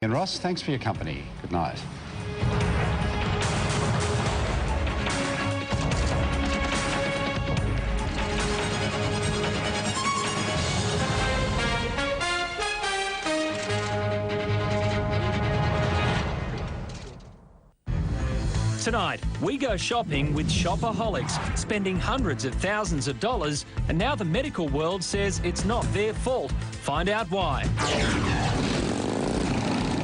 And Ross, thanks for your company. Good night. Tonight, we go shopping with shopaholics, spending hundreds of thousands of dollars, and now the medical world says it's not their fault. Find out why.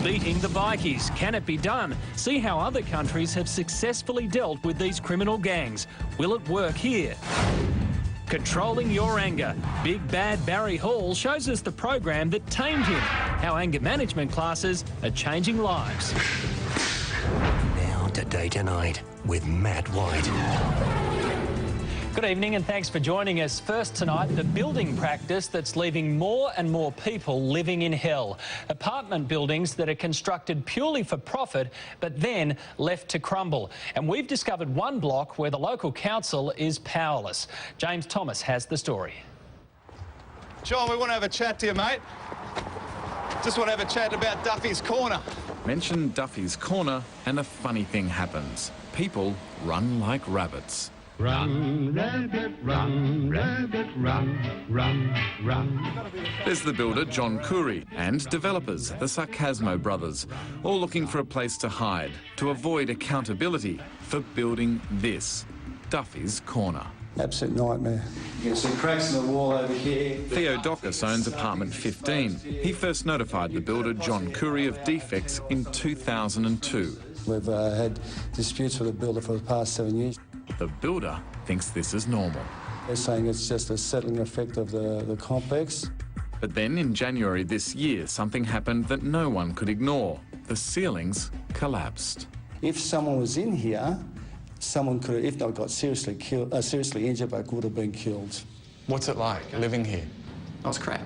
Beating the bikies. Can it be done? See how other countries have successfully dealt with these criminal gangs. Will it work here? Controlling your anger. Big Bad Barry Hall shows us the program that tamed him, how anger management classes are changing lives. Today Tonight with Matt White. Good evening and thanks for joining us. First tonight, the building practice that's leaving more and more people living in hell. Apartment buildings that are constructed purely for profit but then left to crumble. And we've discovered one block where the local council is powerless. James Thomas has the story. John, we want to have a chat to you, mate. Just want to have a chat about Duffy's Corner. Mention Duffy's Corner and a funny thing happens. People run like rabbits. Run, rabbit, run, rabbit, run, run, run. There's the builder, John Curry, and developers, the Sarcasmo brothers, all looking for a place to hide, to avoid accountability for building this, Duffy's Corner. Absolute nightmare. You can see cracks in the wall over here. Theo Dockus owns apartment 15. He first notified the builder, John Curry, of defects in 2002. We've had disputes with the builder for the past 7 years. The builder thinks this is normal. They're saying it's just a settling effect of the complex. But then in January this year, something happened that no one could ignore. The ceilings collapsed. If someone was in here, someone could have, if not got seriously injured, but would have been killed. What's it like living here? Oh, it's crap.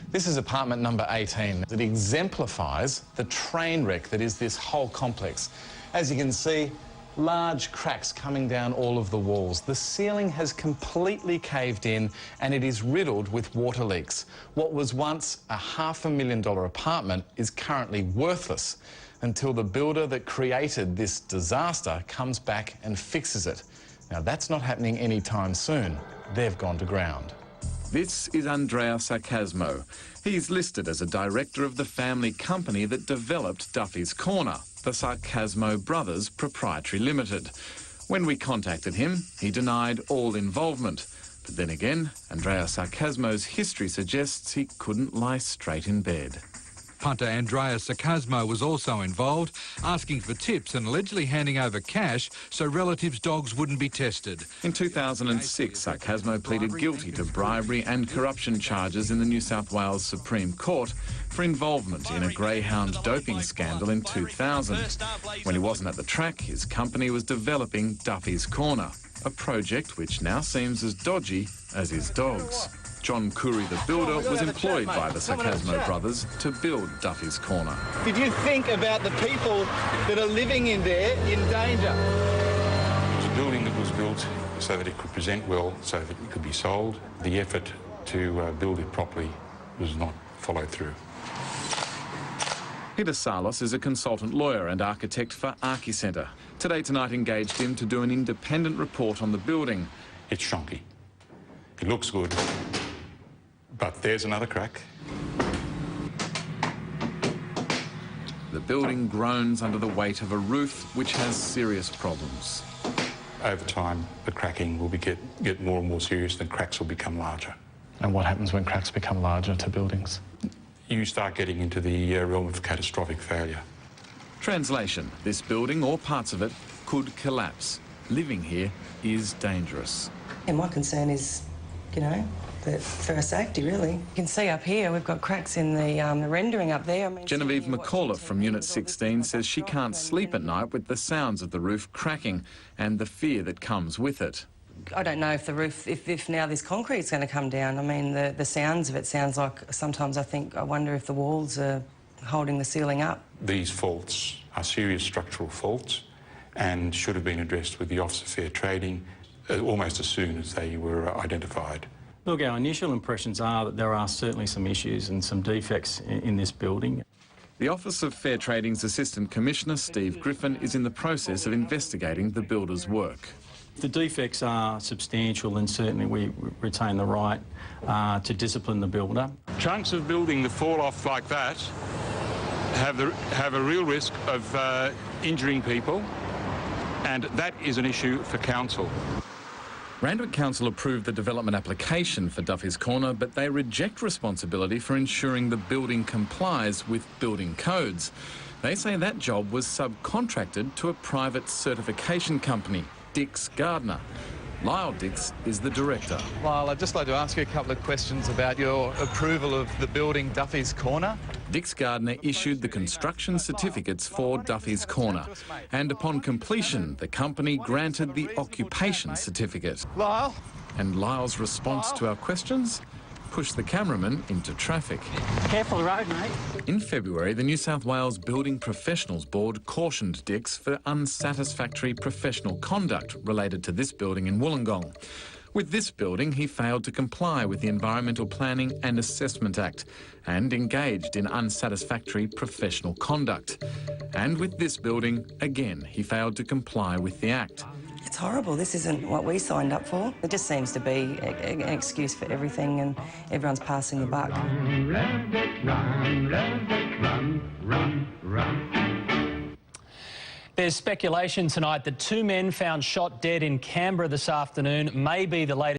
This is apartment number 18. It exemplifies the train wreck that is this whole complex. As you can see, large cracks coming down all of the walls. The ceiling has completely caved in and it is riddled with water leaks. What was once a $500,000 apartment is currently worthless until the builder that created this disaster comes back and fixes it. Now, that's not happening anytime soon. They've gone to ground. This is Andrea Sarcasmo. He's listed as a director of the family company that developed Duffy's Corner, the Sarcasmo Brothers Proprietary Limited. When we contacted him, he denied all involvement. But then again, Andrea Sarcasmo's history suggests he couldn't lie straight in bed. Punter Andrea Sarcasmo was also involved, asking for tips and allegedly handing over cash so relatives' dogs wouldn't be tested. In 2006, Sarcasmo pleaded guilty to bribery and corruption charges in the New South Wales Supreme Court for involvement in a greyhound doping scandal in 2000. When he wasn't at the track, his company was developing Duffy's Corner, a project which now seems as dodgy as his dogs. John Curry, the builder, was employed by the Sarcasmo brothers to build Duffy's Corner. Did you think about the people that are living in there in danger? It was a building that was built so that it could present well, so that it could be sold. The effort to build it properly was not followed through. Peter Salos is a consultant lawyer and architect for Archicentre. Today Tonight engaged him to do an independent report on the building. It's shonky. It looks good, but there's another crack. The building groans under the weight of a roof which has serious problems. Over time, the cracking will get more and more serious, and cracks will become larger. And what happens when cracks become larger to buildings? You start getting into the realm of catastrophic failure. Translation: this building, or parts of it, could collapse. Living here is dangerous. And my concern is, you know, for our safety, really. You can see up here, we've got cracks in the rendering up there. I mean, Genevieve McCauliffe from Unit 16 says she can't sleep at night with the sounds of the roof cracking and the fear that comes with it. I don't know if the roof, if now this concrete's going to come down. I mean, the sounds of it sounds like, sometimes I wonder if the walls are holding the ceiling up. These faults are serious structural faults and should have been addressed with the Office of Fair Trading almost as soon as they were identified. Look, our initial impressions are that there are certainly some issues and some defects in this building. The Office of Fair Trading's Assistant Commissioner, Steve Griffin, is in the process of investigating the builder's work. The defects are substantial, and certainly we retain the right to discipline the builder. Chunks of building that fall off like that have a real risk of injuring people, and that is an issue for council. Randwick Council approved the development application for Duffy's Corner, but they reject responsibility for ensuring the building complies with building codes. They say that job was subcontracted to a private certification company, Dix Gardner. Lyle Dix is the director. Lyle, I'd just like to ask you a couple of questions about your approval of the building Duffy's Corner. Dix Gardner issued the construction certificates for Duffy's Corner, and upon completion, the company granted the occupation certificate. Lyle? And Lyle's response to our questions pushed the cameraman into traffic. Careful the road, mate. In February, the New South Wales Building Professionals Board cautioned Dix for unsatisfactory professional conduct related to this building in Wollongong. With this building, he failed to comply with the Environmental Planning and Assessment Act and engaged in unsatisfactory professional conduct. And with this building, again, he failed to comply with the Act. It's horrible. This isn't what we signed up for. It just seems to be an excuse for everything, and everyone's passing the buck. Run, rabbit, run, rabbit, run, run, run. There's speculation tonight that two men found shot dead in Canberra this afternoon may be the latest